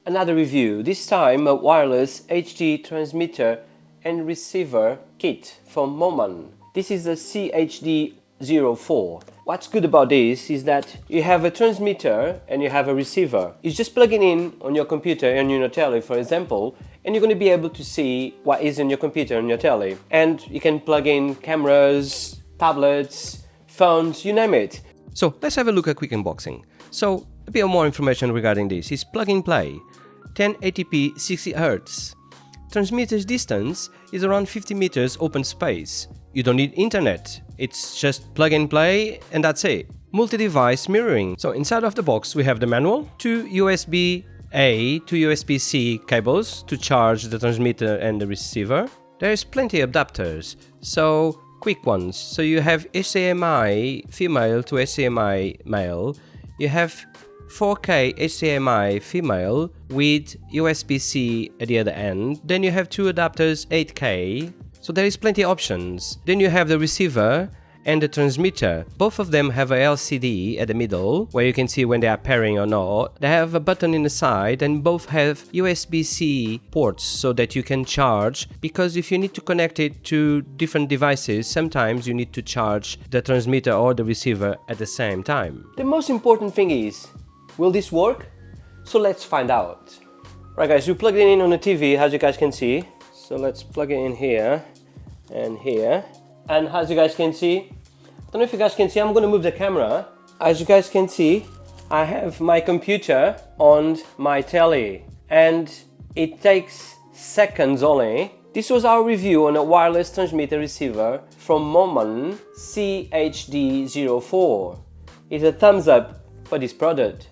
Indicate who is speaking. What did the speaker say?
Speaker 1: Another review, this time a wireless HD transmitter and receiver kit from Moman. This is the CHD04. What's good about this is that you have a transmitter and you have a receiver. You just plug it in on your computer and your telly, for example, and you're going to be able to see what is in your computer and your telly. And you can plug in cameras, tablets, phones, you name it.
Speaker 2: So let's have a look at quick unboxing. So a bit more information regarding this is plug and play, 1080p 60Hz. Transmitter's distance is around 50 meters open space. You don't need internet, it's just plug and play and that's it. Multi-device mirroring. So inside of the box we have the manual, two USB-A to USB-C cables to charge the transmitter and the receiver. There's plenty of adapters, so quick ones. So you have HDMI female to HDMI male. You have 4K HDMI female with USB-C at the other end. Then you have two adapters 8K. So there is plenty of options. Then you have the receiver and the transmitter. Both of them have a LCD at the middle where you can see when they are pairing or not. They have a button in the side and both have USB-C ports so that you can charge, because if you need to connect it to different devices, sometimes you need to charge the transmitter or the receiver at the same time.
Speaker 1: The most important thing is, will this work? So let's find out. Right guys, we plugged it in on the TV as you guys can see. So let's plug it in here and here. And as you guys can see, I don't know if you guys can see, I'm going to move the camera. As you guys can see, I have my computer on my telly and it takes seconds only. This was our review on a wireless transmitter receiver from Moman CHD04. It's a thumbs up for this product.